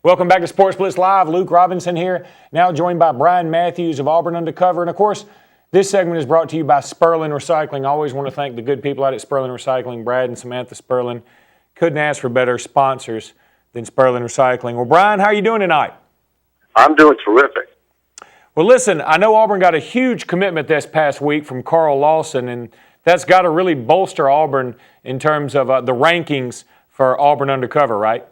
Welcome back to Sports Blitz Live. Luke Robinson here, now joined by Bryan Matthews of Auburn Undercover. And, of course, this segment is brought to you by Sperlin Recycling. I always want to thank the good people out at Sperlin Recycling, Brad and Samantha Sperlin. Couldn't ask for better sponsors than Sperlin Recycling. Well, Bryan, how are you doing tonight? I'm doing terrific. Well, listen, I know Auburn got a huge commitment this past week from Carl Lawson, and that's got to really bolster Auburn in terms of the rankings for Auburn Undercover, right?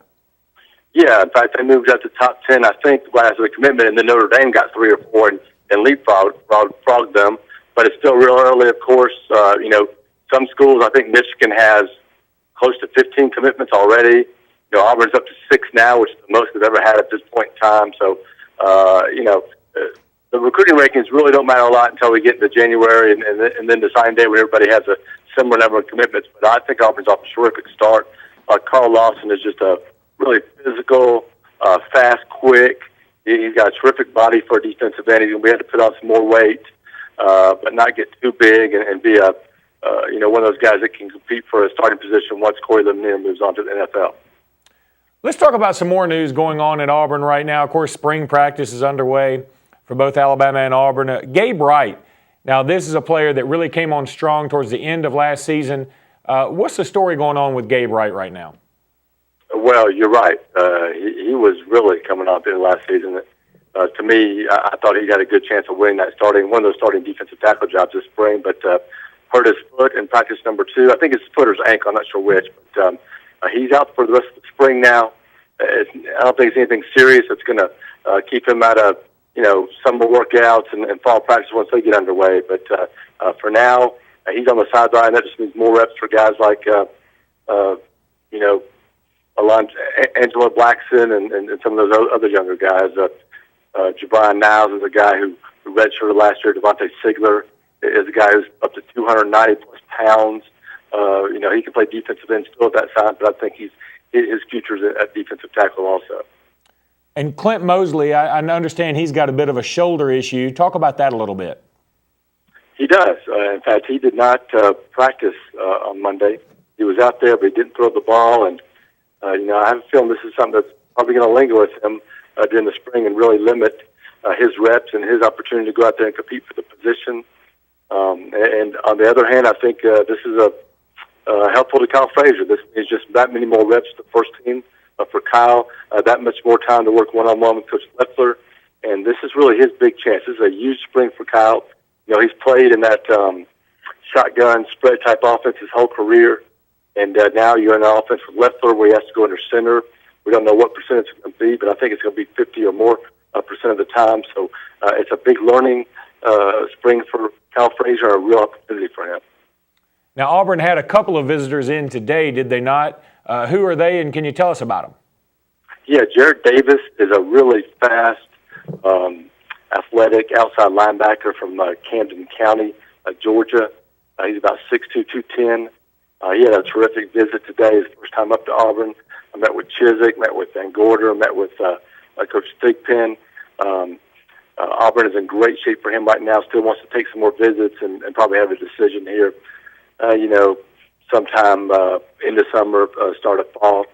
Yeah, in fact, they moved up to top 10, I think, last week commitment, and then Notre Dame got 3 or 4 and leapfrogged them. But it's still real early, of course. Some schools, I think Michigan has close to 15 commitments already. Auburn's up to 6 now, which is the most they've ever had at this point in time. So, the recruiting rankings really don't matter a lot until we get into January and then the signing day when everybody has a similar number of commitments. But I think Auburn's off a terrific start. Carl Lawson is just a really physical, fast, quick. He's got a terrific body for a defensive end. He's going to be able to put on some more weight, but not get too big and be one of those guys that can compete for a starting position once Corey Lanier moves on to the NFL. Let's talk about some more news going on at Auburn right now. Of course, spring practice is underway for both Alabama and Auburn. Gabe Wright, now this is a player that really came on strong towards the end of last season. What's the story going on with Gabe Wright right now? Well, you're right. He was really coming on through last season. To me, I thought he had a good chance of winning one of those starting defensive tackle jobs this spring, but hurt his foot in practice number 2. I think it's his foot or his ankle. I'm not sure which, but he's out for the rest of the spring now. I don't think it's anything serious that's going to keep him out of summer workouts and fall practice once they get underway. But for now, he's on the sideline. That just means more reps for guys like Angelo Blackson and some of those other younger guys. Byran Niles is a guy who redshirted last year. Devontae Sigler is a guy who's up to 290-plus pounds. He can play defensive end still at that size, but I think his future is at defensive tackle also. And Clint Mosley, I understand he's got a bit of a shoulder issue. Talk about that a little bit. He does. In fact, he did not practice on Monday. He was out there, but he didn't throw the ball. And, I have a feeling this is something that's probably going to linger with him during the spring and really limit his reps and his opportunity to go out there and compete for the position. And on the other hand, I think this is helpful to Kyle Frazier. This is just that many more reps to the first team for Kyle, that much more time to work one-on-one with Coach Leffler. And this is really his big chance. This is a huge spring for Kyle. He's played in that shotgun spread type offense his whole career. And now you're in an offense with Leffler where he has to go under center. We don't know what percentage it's going to be, but I think it's going to be 50 or more percent of the time. So it's a big learning spring for Kyle Frazier, a real opportunity for him. Now, Auburn had a couple of visitors in today, did they not? Who are they, and can you tell us about them? Yeah, Jared Davis is a really fast, athletic outside linebacker from Camden County, Georgia. He's about 6'2", 210. He had a terrific visit today, his first time up to Auburn. I met with Chiswick, met with Van Gorder, met with Coach Thigpen. Auburn is in great shape for him right now, still wants to take some more visits and probably have a decision here, sometime in the summer, start of fall.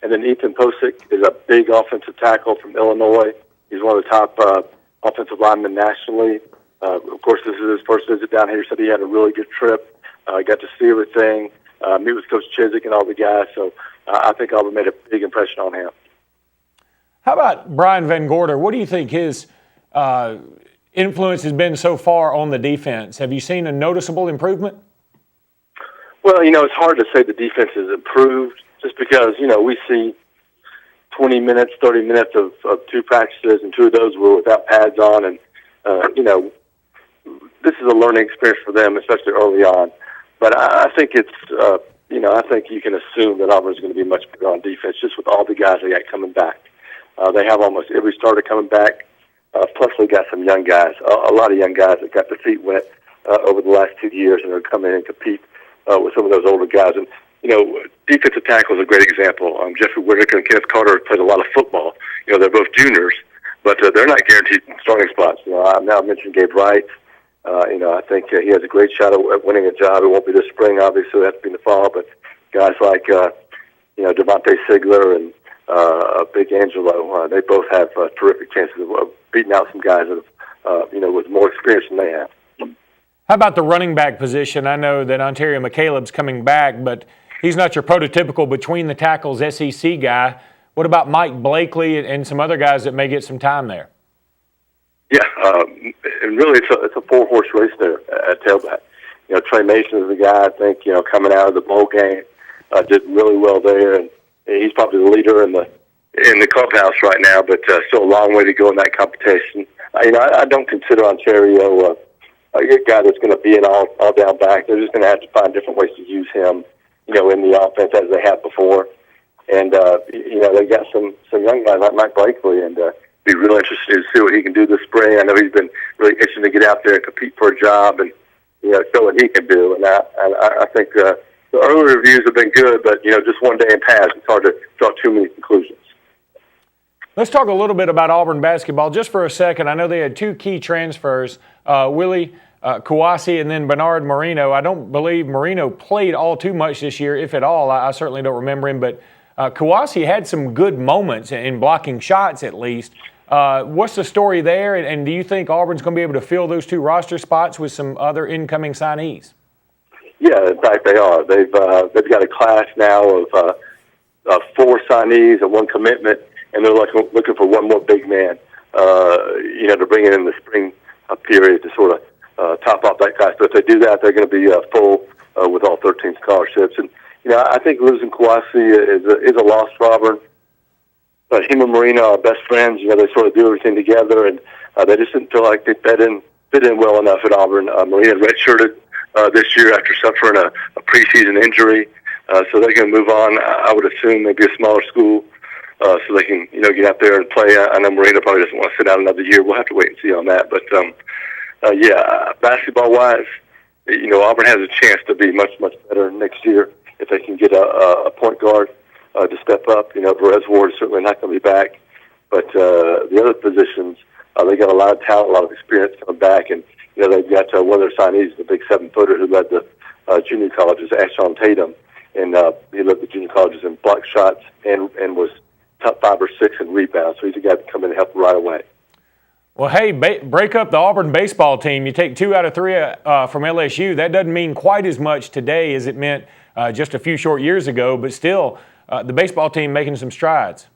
And then Ethan Posick is a big offensive tackle from Illinois. He's one of the top offensive linemen nationally. Of course, this is his first visit down here, so he had a really good trip. Got to see everything, meet with Coach Chiswick and all the guys. So I think Auburn made a big impression on him. How about Brian Van Gorder? What do you think his influence has been so far on the defense? Have you seen a noticeable improvement? Well, it's hard to say the defense has improved just because, we see 20 minutes, 30 minutes of 2 practices, and 2 of those were without pads on. And, this is a learning experience for them, especially early on. But I think it's, I think you can assume that Auburn's going to be much better on defense just with all the guys they got coming back. They have almost every starter coming back. Plus, we got some young guys, a lot of young guys that got their feet wet over the last 2 years and are coming in and compete with some of those older guys. And, defensive tackle is a great example. Jeffrey Whitaker and Kenneth Carter have played a lot of football. They're both juniors, but they're not guaranteed starting spots. I've now mentioned Gabe Wright. I think he has a great shot at winning a job. It won't be this spring, obviously. It has to be in the fall. But guys like, Devontae Sigler and Big Angelo. They both have terrific chances of beating out some guys that have, with more experience than they have. How about the running back position? I know that Ontario McCaleb's coming back, but he's not your prototypical between the tackles SEC guy. What about Mike Blakely and some other guys that may get some time there? Yeah, and really it's a four-horse race there at tailback. Trey Mason is the guy, I think, coming out of the bowl game, did really well there, and he's probably the leader in the clubhouse right now, but still a long way to go in that competition. I don't consider Ontario a guy that's going to be an all-down back. They're just going to have to find different ways to use him, in the offense as they have before. And, they got some young guys like Mike Blakely, and be real interested to see what he can do this spring. I know he's been really itching to get out there and compete for a job and, show what he can do. And I think the early reviews have been good, but, just one day in pass, it's hard to draw too many conclusions. Let's talk a little bit about Auburn basketball just for a second. I know they had two key transfers, Willie Kouassi and then Bernard Marino. I don't believe Marino played all too much this year, if at all. I certainly don't remember him, but Kouassi had some good moments in blocking shots at least. What's the story there, and do you think Auburn's going to be able to fill those two roster spots with some other incoming signees? Yeah, in fact, they are. They've got a class now of 4 signees and 1 commitment, and they're looking for one more big man, to bring in the spring period to sort of top off that class. But if they do that, they're going to be full with all 13 scholarships. And I think losing Kouassi is a loss for Auburn. But him and Marino are best friends. They sort of do everything together, and they just didn't feel like they fit in well enough at Auburn. Marino redshirted this year after suffering a preseason injury, so they're going to move on. I would assume maybe a smaller school, so they can get out there and play. I know Marino probably doesn't want to sit out another year. We'll have to wait and see on that. But basketball wise, Auburn has a chance to be much better next year if they can get a point guard to step up. Perez Ward is certainly not going to be back, but the other positions, they got a lot of talent, a lot of experience coming back, and they've got one of their signees, the big 7-footer who led the junior colleges, Ashon Tatum, and he led the junior colleges in block shots and was top 5 or 6 in rebounds. So he's a guy that come in and help right away. Well, hey, break up the Auburn baseball team. You take 2 out of 3 from LSU. That doesn't mean quite as much today as it meant just a few short years ago, but still, the baseball team making some strides.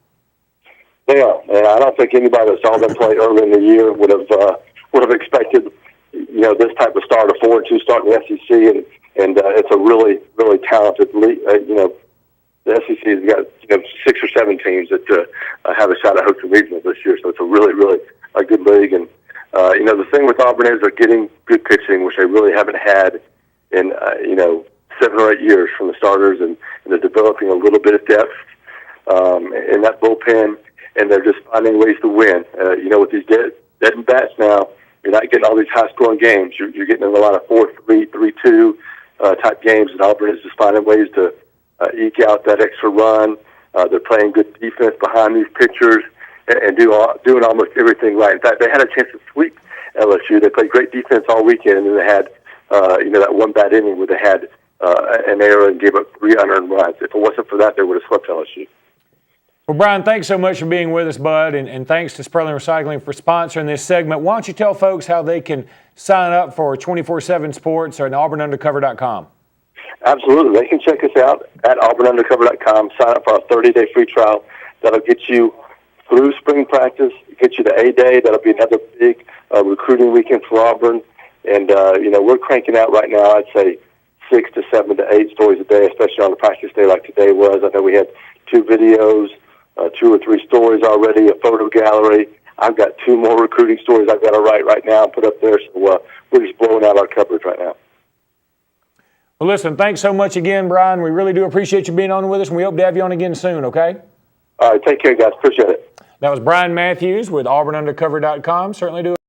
They are, and I don't think anybody that saw them play early in the year would have expected, this type of start, a 4-2 start in the SEC, and it's a really talented league. The SEC has got 6 or 7 teams that have a shot at hosting regionals this year, so it's a really a good league. And the thing with Auburn is they're getting good pitching, which they really haven't had in 7 or 8 years from the starters, and they're developing a little bit of depth in that bullpen, and they're just finding ways to win. With these dead and bats now, you're not getting all these high-scoring games. You're getting in a lot of 4-3, 3-2 type games, and Auburn is just finding ways to eke out that extra run. They're playing good defense behind these pitchers and doing almost everything right. In fact, they had a chance to sweep LSU. They played great defense all weekend, and then they had that one bad inning where they had an error and gave up 3 unearned runs. If it wasn't for that, they would have swept LSU. Well, Bryan, thanks so much for being with us, bud, and thanks to Sperling Recycling for sponsoring this segment. Why don't you tell folks how they can sign up for 24/7 Sports or at AuburnUndercover.com? Absolutely. They can check us out at AuburnUndercover.com. Sign up for our 30-day free trial. That'll get you through spring practice, get you to A-Day. That'll be another big recruiting weekend for Auburn. And, we're cranking out right now, I'd say, 6 to 7 to 8 stories a day, especially on a practice day like today was. I know we had 2 videos, 2 or 3 stories already, a photo gallery. I've got 2 more recruiting stories I've got to write right now and put up there. So we're just blowing out our coverage right now. Well, listen, thanks so much again, Bryan. We really do appreciate you being on with us, and we hope to have you on again soon, okay? All right, take care, guys. Appreciate it. That was Bryan Matthews with AuburnUndercover.com. Certainly do